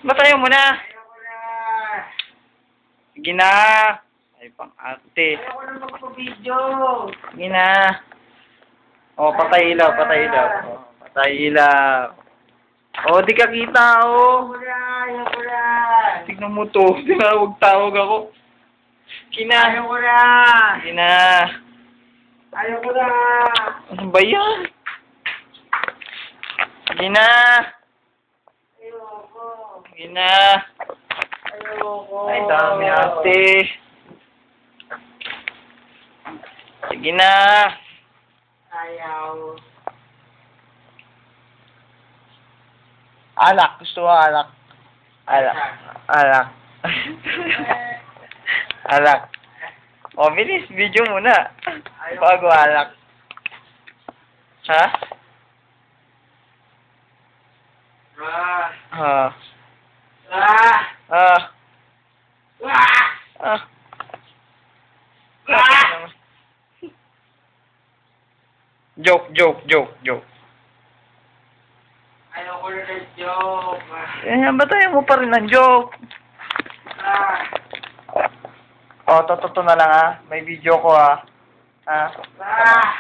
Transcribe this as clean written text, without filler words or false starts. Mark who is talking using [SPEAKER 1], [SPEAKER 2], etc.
[SPEAKER 1] Batayan mo na.
[SPEAKER 2] Ayoko na.
[SPEAKER 1] Sige na. Ay, pang arte.
[SPEAKER 2] Ayoko na magpa-video.
[SPEAKER 1] Sige na. Oh, patay ilaw, patay ilaw. Oh, patay ilaw. Oh, di ka kita, oh.
[SPEAKER 2] Ayoko na. Ayoko na.
[SPEAKER 1] Tignan mo to. Tinawag-tawag ako. Sige na.
[SPEAKER 2] Ayoko na.
[SPEAKER 1] Sige na.
[SPEAKER 2] Ayoko na.
[SPEAKER 1] Ano ba yan? Sige na.
[SPEAKER 2] Ayoko.
[SPEAKER 1] Sige na.
[SPEAKER 2] Ayoko.
[SPEAKER 1] Ay, dami ate. Sige na.
[SPEAKER 2] Ayaw.
[SPEAKER 1] Alak. Gusto mo alak? Alak. Alak. Alak. O, bilis. Video muna. Bago alak. Ha?
[SPEAKER 2] Ah.
[SPEAKER 1] Ha?
[SPEAKER 2] Ah.
[SPEAKER 1] Ah.
[SPEAKER 2] Ah.
[SPEAKER 1] Ah.
[SPEAKER 2] Ah.
[SPEAKER 1] Joke, joke, joke, joke.
[SPEAKER 2] Ayoko na ng joke.
[SPEAKER 1] Eh, batayan mo pa rin ng joke.
[SPEAKER 2] Ah.
[SPEAKER 1] O, to na lang ha. May video ko ha. Ha?
[SPEAKER 2] Ah.